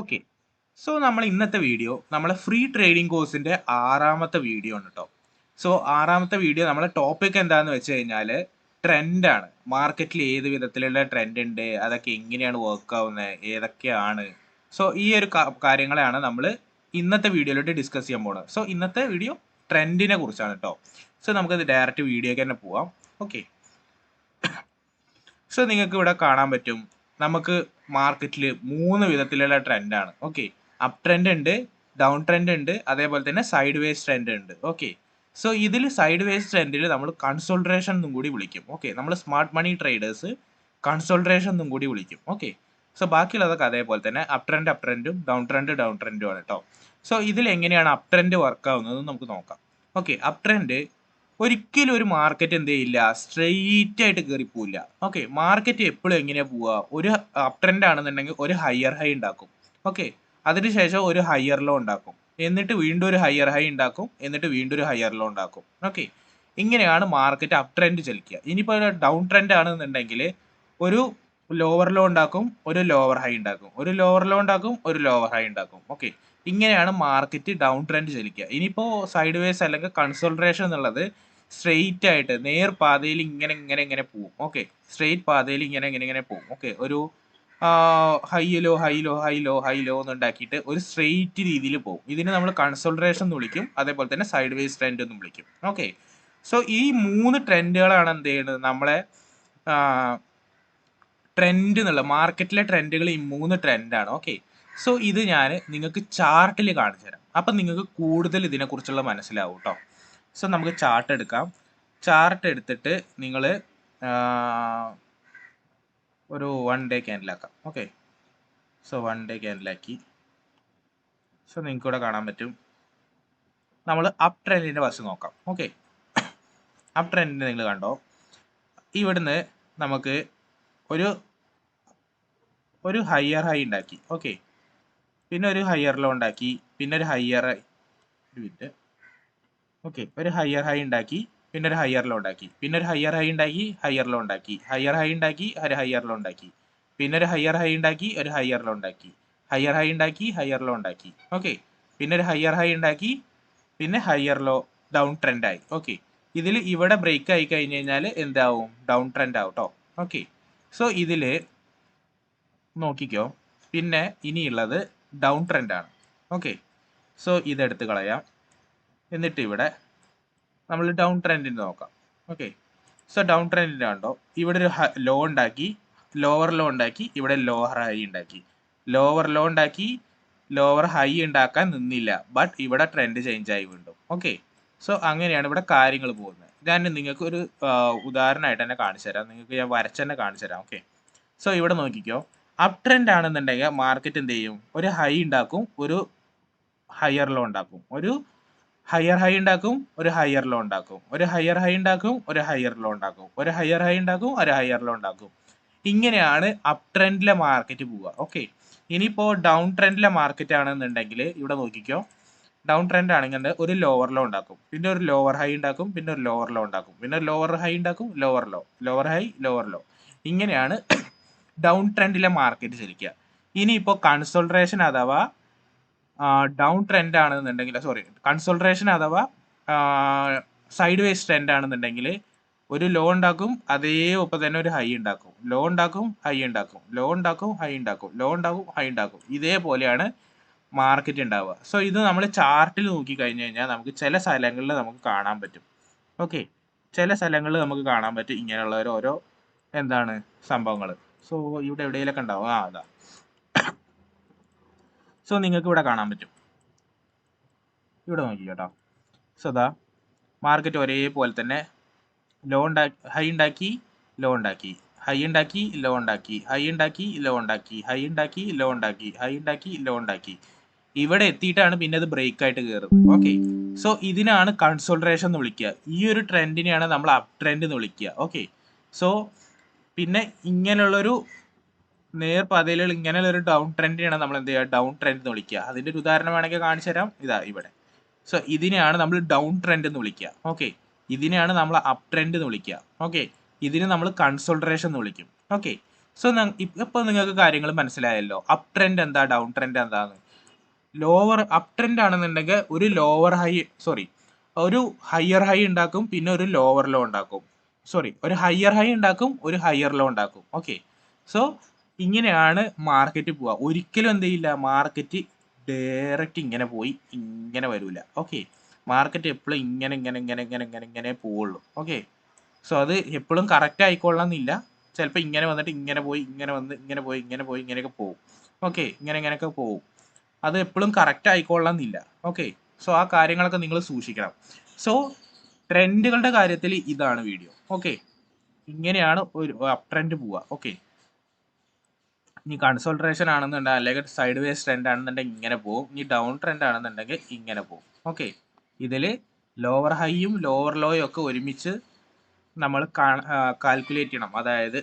Okay. So നമ്മൾ ഇന്നത്തെ video നമ്മളെ ഫ്രീ ട്രേഡിംഗ് കോഴ്സിന്റെ 6ാമത്തെ വീഡിയോ ആണ് കേട്ടോ. സോ 6ാമത്തെ വീഡിയോ നമ്മളെ ടോപ്പിക് എന്താന്ന് വെച്ച് കഴിഞ്ഞാൽ ട്രെൻഡാണ്. മാർക്കറ്റിൽ ഏത് വിധത്തിലുള്ള ട്രെൻഡ് ഉണ്ട്, അതൊക്കെ എങ്ങനെയാണ് വർക്ക് ആവുന്നത്, ഏതൊക്കെയാണ്. സോ ഈ ഒരു കാര്യങ്ങളാണ് നമ്മൾ ഇന്നത്തെ വീഡിയോയിലോട്ട് ഡിസ്കസ് ചെയ്യാൻ പോകുന്നത്. സോ ഇന്നത്തെ വീഡിയോ ട്രെൻഡിനെ കുറിച്ചാണ് കേട്ടോ. സോ നമുക്കത് ഡയറക്റ്റ് വീഡിയോയ്ക്ക് തന്നെ പോവാം. ഓക്കെ. സോ നിങ്ങൾക്ക് ഇവിടെ കാണാൻ പറ്റും, നമുക്ക് മാർക്കറ്റിൽ 3 വിധത്തിലുള്ള ട്രെൻഡാണ്. ഓക്കെ. അപ് ട്രെൻഡ് ഉണ്ട്, ഡൗൺ ട്രെൻഡ് ഉണ്ട്, അതേപോലെ തന്നെ സൈഡ് വേസ് ട്രെൻഡ് ഉണ്ട്. ഓക്കെ. സോ ഇതിൽ സൈഡ് വേസ് ട്രെൻഡിൽ നമ്മൾ കൺസോൾട്രേഷൻ എന്നും കൂടി വിളിക്കും. ഓക്കെ. നമ്മൾ സ്മാർട്ട് മണി ട്രേഡേഴ്സ് കൺസോൾട്രേഷൻ എന്നും കൂടി വിളിക്കും. ഓക്കെ. സോ ബാക്കിയുള്ളതൊക്കെ അതേപോലെ തന്നെ അപ് ട്രെൻഡും ഡൗൺ ട്രെൻഡും ആണ് കേട്ടോ. സോ ഇതിൽ എങ്ങനെയാണ് അപ് ട്രെൻഡ് വർക്ക് ആവുന്നത് നമുക്ക് നോക്കാം. ഓക്കെ. അപ് ട്രെൻഡ് ഒരിക്കലും ഒരു മാർക്കറ്റ് എന്ത് ചെയ്യില്ല, സ്ട്രെയിറ്റ് ആയിട്ട് കയറി പോവില്ല. ഓക്കെ. മാർക്കറ്റ് എപ്പോഴും എങ്ങനെയാ പോവുക, ഒരു അപ് ട്രെൻഡ് ആണെന്നുണ്ടെങ്കിൽ ഒരു ഹയർ ഹൈ ഉണ്ടാക്കും. ഓക്കെ. അതിനുശേഷം ഒരു ഹയർ ലോ ഉണ്ടാക്കും, എന്നിട്ട് വീണ്ടും ഒരു ഹയർ ഹൈ ഉണ്ടാക്കും, എന്നിട്ട് വീണ്ടും ഒരു ഹയർ ലോ ഉണ്ടാക്കും. ഓക്കെ. ഇങ്ങനെയാണ് മാർക്കറ്റ് അപ് ട്രെൻഡ് ചലിക്കുക. ഇനിയിപ്പോൾ ഡൗൺ ട്രെൻഡ് ആണെന്നുണ്ടെങ്കിൽ ഒരു ലോവർ ലോ ഉണ്ടാക്കും, ഒരു ലോവർ ഹൈ ഉണ്ടാക്കും, ഒരു ലോവർ ലോ ഉണ്ടാക്കും, ഒരു ലോവർ ഹൈ ഉണ്ടാക്കും. ഓക്കെ. ഇങ്ങനെയാണ് മാർക്കറ്റ് ഡൗൺ ട്രെൻഡ് ചലിക്കുക. ഇനിയിപ്പോൾ സൈഡ് വേസ് അല്ലെങ്കിൽ കൺസോൾട്രേഷൻ എന്നുള്ളത് സ്ട്രെയിറ്റ് ആയിട്ട് നേർ പാതയിൽ ഇങ്ങനെ ഇങ്ങനെ ഇങ്ങനെ പോകും. ഓക്കെ. സ്ട്രെയിറ്റ് പാതയിൽ ഇങ്ങനെ ഇങ്ങനെ ഇങ്ങനെ പോകും. ഓക്കെ. ഒരു high low high low high low high low എന്ന് ഉണ്ടാക്കിയിട്ട് ഒരു സ്ട്രെയിറ്റ് രീതിയിൽ പോകും. ഇതിന് നമ്മൾ കൺസോൾട്രേഷൻ എന്ന് വിളിക്കും, അതേപോലെ തന്നെ സൈഡ് വേസ് ട്രെൻഡ് എന്നും വിളിക്കും. ഓക്കെ. സോ ഈ 3 ട്രെൻഡുകളാണ് എന്ത് ചെയ്യുന്നത്, നമ്മളെ ട്രെൻഡ് എന്നുള്ള മാർക്കറ്റിലെ ട്രെൻഡുകൾ ഈ 3 ട്രെൻഡാണ്. ഓക്കെ. സോ ഇത് ഞാൻ നിങ്ങൾക്ക് ചാർട്ടിൽ കാണിച്ചു തരാം. അപ്പം നിങ്ങൾക്ക് കൂടുതൽ ഇതിനെക്കുറിച്ചുള്ള മനസ്സിലാവും കേട്ടോ. സോ നമുക്ക് ചാർട്ട് എടുക്കാം. ചാർട്ട് എടുത്തിട്ട് നിങ്ങൾ ഒരു 1 ഡേ ക്യാൻഡിലാക്കാം. ഓക്കെ. സോ 1 ഡേ ക്യാൻഡിലാക്കി. സോ നിങ്ങൾക്ക് ഇവിടെ കാണാൻ പറ്റും, നമ്മൾ അപ് ട്രെൻഡിൻ്റെ വശം നോക്കാം. ഓക്കെ. അപ് ട്രെൻഡിൻ്റെ നിങ്ങൾ കണ്ടോ, ഇവിടുന്ന് നമുക്ക് ഒരു ഒരു ഹയർ ഹൈ ഉണ്ടാക്കി. ഓക്കെ. പിന്നെ ഒരു ഹയർ ലോ ഉണ്ടാക്കി, പിന്നെ ഒരു ഹയർ മിനിറ്റ്. ഓക്കെ. ഒരു ഹയർ ഹൈ ഉണ്ടാക്കി, പിന്നെ ഒരു ഹയർ ലോ ഉണ്ടാക്കി, പിന്നെ ഒരു ഹയർ ഹൈ ഉണ്ടാക്കി, ഹയർ ലോ ഉണ്ടാക്കി, ഹയർ ഹൈ ഉണ്ടാക്കി, ഒരു ഹയർ ലോ ഉണ്ടാക്കി, പിന്നെ ഒരു ഹയർ ഹൈ ഉണ്ടാക്കി, ഒരു ഹയർ ലോ ഉണ്ടാക്കി, ഹയർ ഹൈ ഉണ്ടാക്കി, ഹയർ ലോ ഉണ്ടാക്കി. ഓക്കെ. പിന്നെ ഒരു ഹയർ ഹൈ ഉണ്ടാക്കി, പിന്നെ ഹയർ ലോ, ഡൗൺ ട്രെൻഡ് ആയി. ഓക്കെ. ഇതിൽ ഇവിടെ ബ്രേക്ക് ആയി കഴിഞ്ഞ് കഴിഞ്ഞാൽ എന്താവും, ഡൗൺ ട്രെൻഡ് ആവും കേട്ടോ. ഓക്കെ. സോ ഇതിൽ നോക്കിക്കോ, പിന്നെ ഇനിയുള്ളത് ഡൗൺ ട്രെൻഡ് ആണ്. ഓക്കെ. സോ ഇതെടുത്ത് കളയാം. എന്നിട്ട് ഇവിടെ നമ്മൾ ഡൗൺ ട്രെൻഡിന് നോക്കാം. ഓക്കെ. സോ ഡൗൺ ട്രെൻഡിന് കണ്ടോ, ഇവിടെ ഒരു ലോ ഉണ്ടാക്കി, ലോവർ ലോ ഉണ്ടാക്കി, ഇവിടെ ലോവർ ഹൈ ഉണ്ടാക്കി, ലോവർ ലോ ഉണ്ടാക്കി, ലോവർ ഹൈ ഉണ്ടാക്കാൻ നിന്നില്ല, ബട്ട് ഇവിടെ ട്രെൻഡ് ചേഞ്ച് ആയി വീണ്ടും. ഓക്കെ. സോ അങ്ങനെയാണ് ഇവിടെ കാര്യങ്ങൾ പോകുന്നത്. ഞാൻ നിങ്ങൾക്ക് ഒരു ഉദാഹരണമായിട്ട് തന്നെ കാണിച്ചു തരാം. നിങ്ങൾക്ക് ഞാൻ വരച്ച് തന്നെ കാണിച്ചു തരാം. ഓക്കെ. സോ ഇവിടെ നോക്കിക്കോ, അപ് ട്രെൻഡ് ആണെന്നുണ്ടെങ്കിൽ മാർക്കറ്റ് എന്ത് ചെയ്യും, ഒരു ഹൈ ഉണ്ടാക്കും, ഒരു ഹയർ ലോ ഉണ്ടാക്കും, ഒരു ഹയർ ഹൈ ഉണ്ടാക്കും, ഒരു ഹയർ ലോ ഉണ്ടാക്കും, ഒരു ഹയർ ഹൈ ഉണ്ടാക്കും, ഒരു ഹയർ ലോ ഉണ്ടാക്കും, ഒരു ഹയർ ഹൈ ഉണ്ടാക്കും, ഒരു ഹയർ ലോ ഉണ്ടാക്കും. ഇങ്ങനെയാണ് അപ് ട്രെൻഡിലെ മാർക്കറ്റ് പോവുക. ഓക്കെ. ഇനിയിപ്പോൾ ഡൗൺ ട്രെൻഡിലെ മാർക്കറ്റ് ആണെന്നുണ്ടെങ്കിൽ ഇവിടെ നോക്കിക്കോ, ഡൗൺ ട്രെൻഡ് ആണെങ്കിൽ ഒരു ലോവർ ലോ ഉണ്ടാക്കും, പിന്നെ ഒരു ലോവർ ഹൈ ഉണ്ടാക്കും, പിന്നെ ഒരു ലോവർ ലോ ഉണ്ടാക്കും, പിന്നെ ഒരു ലോവർ ഹൈ ഉണ്ടാക്കും, lower low, lower high, lower low. ഇങ്ങനെയാണ് ഡൗൺ ട്രെൻഡിലെ മാർക്കറ്റ് ചലിക്കുക. ഇനിയിപ്പോൾ കൺസോൾട്രേഷൻ അഥവാ ഡൗൺ ട്രെൻഡ് ആണെന്നുണ്ടെങ്കിൽ, സോറി, കൺസോൾട്രേഷൻ അഥവാ സൈഡ് വേസ് ട്രെൻഡ് ആണെന്നുണ്ടെങ്കിൽ ഒരു ലോ ഉണ്ടാക്കും, അതേ ഒപ്പം തന്നെ ഒരു ഹൈ ഉണ്ടാക്കും, ലോ ഉണ്ടാക്കും, ഹൈ ഉണ്ടാക്കും, ലോ ഉണ്ടാക്കും, ഹൈ ഉണ്ടാക്കും, ലോ ഉണ്ടാക്കും, ഹൈ ഉണ്ടാക്കും. ഇതേപോലെയാണ് മാർക്കറ്റ് ഉണ്ടാവുക. സോ ഇത് നമ്മൾ ചാർട്ടിൽ നോക്കി കഴിഞ്ഞു കഴിഞ്ഞാൽ നമുക്ക് ചില സ്ഥലങ്ങളിൽ നമുക്ക് കാണാൻ പറ്റും. ഓക്കെ. ചില സ്ഥലങ്ങളിൽ നമുക്ക് കാണാൻ പറ്റും ഇങ്ങനെയുള്ള ഓരോ എന്താണ് സംഭവങ്ങൾ. സോ ഇവിടെ എവിടെയെങ്കിലൊക്കെ ഉണ്ടാവും. അതാ. സോ നിങ്ങൾക്ക് ഇവിടെ കാണാൻ പറ്റും, ഇവിടെ നോക്കി കേട്ടോ. സോ ദാ മാർക്കറ്റ് ഒരേപോലെ തന്നെ ലോ ഉണ്ടാക്കി, ഹൈ ഉണ്ടാക്കി, ലോ ഉണ്ടാക്കി, ഹൈ ഉണ്ടാക്കി, ലോ ഉണ്ടാക്കി, ഹൈ ഉണ്ടാക്കി, ലോ ഉണ്ടാക്കി, ഹൈ ഉണ്ടാക്കി, ലോ ഉണ്ടാക്കി, ഹൈ ഉണ്ടാക്കി, ലോ ഉണ്ടാക്കി. ഇവിടെ എത്തിയിട്ടാണ് പിന്നെ അത് ബ്രേക്ക് ആയിട്ട് കയറുന്നത്. ഓക്കെ. സോ ഇതിനാണ് കൺസോൾട്രേഷൻ എന്ന് വിളിക്കുക. ഈ ഒരു ട്രെൻഡിനെയാണ് നമ്മൾ അപ് ട്രെൻഡ് എന്ന് വിളിക്കുക. ഓക്കെ. സോ പിന്നെ ഇങ്ങനെയുള്ളൊരു നേർപാതയിലുള്ള ഇങ്ങനെയുള്ള ഒരു ഡൗൺ ട്രെൻഡിനെയാണ് നമ്മൾ എന്ത് ചെയ്യുക, ഡൗൺ ട്രെൻഡ് എന്ന് വിളിക്കുക. അതിന്റെ ഒരു ഉദാഹരണം വേണമെങ്കിൽ കാണിച്ചു തരാം. ഇതാ ഇവിടെ. സോ ഇതിനെയാണ് നമ്മൾ ഡൗൺ ട്രെൻഡ് എന്ന് വിളിക്കുക. ഓക്കെ. ഇതിനെയാണ് നമ്മൾ അപ് ട്രെൻഡ് എന്ന് വിളിക്കുക. ഓക്കെ. ഇതിന് നമ്മൾ കൺസോൾട്രേഷൻ എന്ന് വിളിക്കും. ഓക്കെ. സോ ഇപ്പോൾ നിങ്ങൾക്ക് കാര്യങ്ങൾ മനസ്സിലായല്ലോ. അപ്പ് ട്രെൻഡ് എന്താ, ഡൗൺ ട്രെൻഡ് എന്താന്ന്. അപ്പ് ട്രെൻഡ് ആണെന്നുണ്ടെങ്കിൽ ഒരു ഹയർ ഹൈ ഉണ്ടാക്കും, പിന്നെ ഒരു ലോവർ ലോ ഉണ്ടാക്കും. ഒരു ഹയർ ഹൈ ഉണ്ടാക്കും, ഒരു ഹയർ ലോ ഉണ്ടാക്കും. ഓക്കെ, സോ ഇങ്ങനെയാണ് മാർക്കറ്റ് പോവുക. ഒരിക്കലും എന്ത് ചെയ്യില്ല, മാർക്കറ്റ് ഡയറക്റ്റ് ഇങ്ങനെ പോയി ഇങ്ങനെ വരൂല. ഓക്കെ, മാർക്കറ്റ് എപ്പോഴും ഇങ്ങനെ ഇങ്ങനെ ഇങ്ങനെ ഇങ്ങനെ ഇങ്ങനെ ഇങ്ങനെ പോവുള്ളൂ. ഓക്കെ, സോ അത് എപ്പോഴും കറക്റ്റ് ആയിക്കൊള്ളണമെന്നില്ല. ചിലപ്പോൾ ഇങ്ങനെ വന്നിട്ട് ഇങ്ങനെ പോയി, ഇങ്ങനെ വന്ന് ഇങ്ങനെ പോയി, ഇങ്ങനെ പോയി, ഇങ്ങനെയൊക്കെ പോകും. ഓക്കെ, ഇങ്ങനെയൊക്കെ പോകും. അത് എപ്പോഴും കറക്റ്റ് ആയിക്കൊള്ളണമെന്നില്ല. ഓക്കെ, സോ ആ കാര്യങ്ങളൊക്കെ നിങ്ങൾ സൂക്ഷിക്കണം. സോ ട്രെൻഡുകളുടെ കാര്യത്തിൽ ഇതാണ് വീഡിയോ. ഓക്കെ, ഇങ്ങനെയാണ് ഒരു അപ്പ് ട്രെൻഡ് പോവുക. ഓക്കെ, ഇനി കൺസോൾട്രേഷൻ ആണെന്നുണ്ടെങ്കിൽ അല്ലെങ്കിൽ സൈഡ് വേസ് ട്രെൻഡ് ആണെന്നുണ്ടെങ്കിൽ ഇങ്ങനെ പോകും. ഇനി ഡൗൺ ട്രെൻഡ് ആണെന്നുണ്ടെങ്കിൽ ഇങ്ങനെ പോകും. ഓക്കെ, ഇതിൽ ലോവർ ഹൈയും ലോവർ ലോയും ഒക്കെ ഒരുമിച്ച് നമ്മൾ കാൽക്കുലേറ്റ് ചെയ്യണം. അതായത്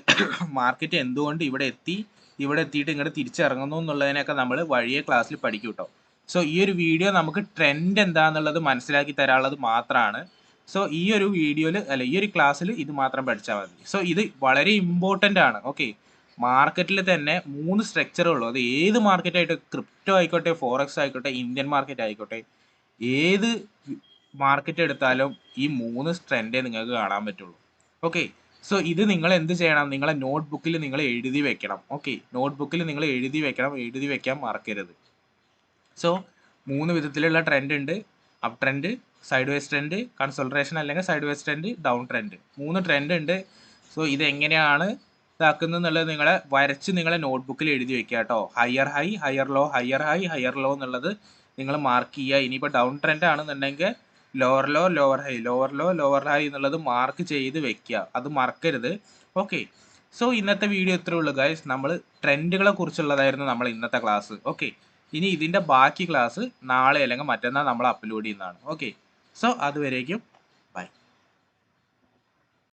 മാർക്കറ്റ് എന്തുകൊണ്ട് ഇവിടെ എത്തിയിട്ട് ഇങ്ങോട്ട് തിരിച്ചിറങ്ങുന്നു എന്നുള്ളതിനൊക്കെ നമ്മൾ വഴിയെ ക്ലാസ്സിൽ പഠിക്കും കേട്ടോ. സോ ഈ ഒരു വീഡിയോ നമുക്ക് ട്രെൻഡ് എന്താണെന്നുള്ളത് മനസ്സിലാക്കി തരാനുള്ളത് മാത്രമാണ്. സോ ഈ ഒരു വീഡിയോയിൽ ഈ ഒരു ക്ലാസ്സിൽ ഇത് മാത്രം പഠിച്ചാൽ മതി. സോ ഇത് വളരെ ഇമ്പോർട്ടൻ്റ് ആണ്. ഓക്കെ, മാർക്കറ്റിൽ തന്നെ 3 സ്ട്രക്ചറുള്ളൂ. അത് ഏത് മാർക്കറ്റ് ആയിട്ട്, ക്രിപ്റ്റോ ആയിക്കോട്ടെ, ഫോറക്സ് ആയിക്കോട്ടെ, ഇന്ത്യൻ മാർക്കറ്റ് ആയിക്കോട്ടെ, ഏത് മാർക്കറ്റ് എടുത്താലും ഈ 3 ട്രെൻഡേ നിങ്ങൾക്ക് കാണാൻ പറ്റുള്ളൂ. ഓക്കെ, സോ ഇത് നിങ്ങൾ എന്ത് ചെയ്യണം, നിങ്ങളെ നോട്ട്ബുക്കിൽ നിങ്ങൾ എഴുതി വെക്കണം. ഓക്കെ, നോട്ട്ബുക്കിൽ നിങ്ങൾ എഴുതി വെക്കാൻ മറക്കരുത്. സോ 3 വിധത്തിലുള്ള ട്രെൻഡ് ഉണ്ട്. Up trend, sideways trend, consolidation അല്ലെങ്കിൽ sideways trend, down trend. 3 trend ഉണ്ട്. സോ ഇതെങ്ങനെയാണ് ഇതാക്കുന്നത് എന്നുള്ളത് നിങ്ങളെ നോട്ട്ബുക്കിൽ എഴുതി വെക്കുക കേട്ടോ. Higher high, higher low, higher high, higher low എന്നുള്ളത് നിങ്ങൾ മാർക്ക് ചെയ്യുക. ഇനിയിപ്പോൾ ഡൗൺ ട്രെൻഡ് ആണെന്നുണ്ടെങ്കിൽ lower low, lower high, lower low, lower high എന്നുള്ളത് മാർക്ക് ചെയ്ത് വെക്കുക. അത് മറക്കരുത്. ഓക്കെ, സോ ഇന്നത്തെ വീഡിയോ ഇത്രേ ഉള്ളൂ ഗൈസ്. നമ്മൾ ട്രെൻഡുകളെ കുറിച്ചുള്ളതായിരുന്നു നമ്മൾ ഇന്നത്തെ ക്ലാസ്. ഓക്കെ, ഇനി ഇതിൻ്റെ ബാക്കി ക്ലാസ് നാളെ അല്ലെങ്കിൽ മറ്റന്നാൾ നമ്മൾ അപ്ലോഡ് ചെയ്യുന്നതാണ്. ഓക്കെ, സോ അതുവരേക്കും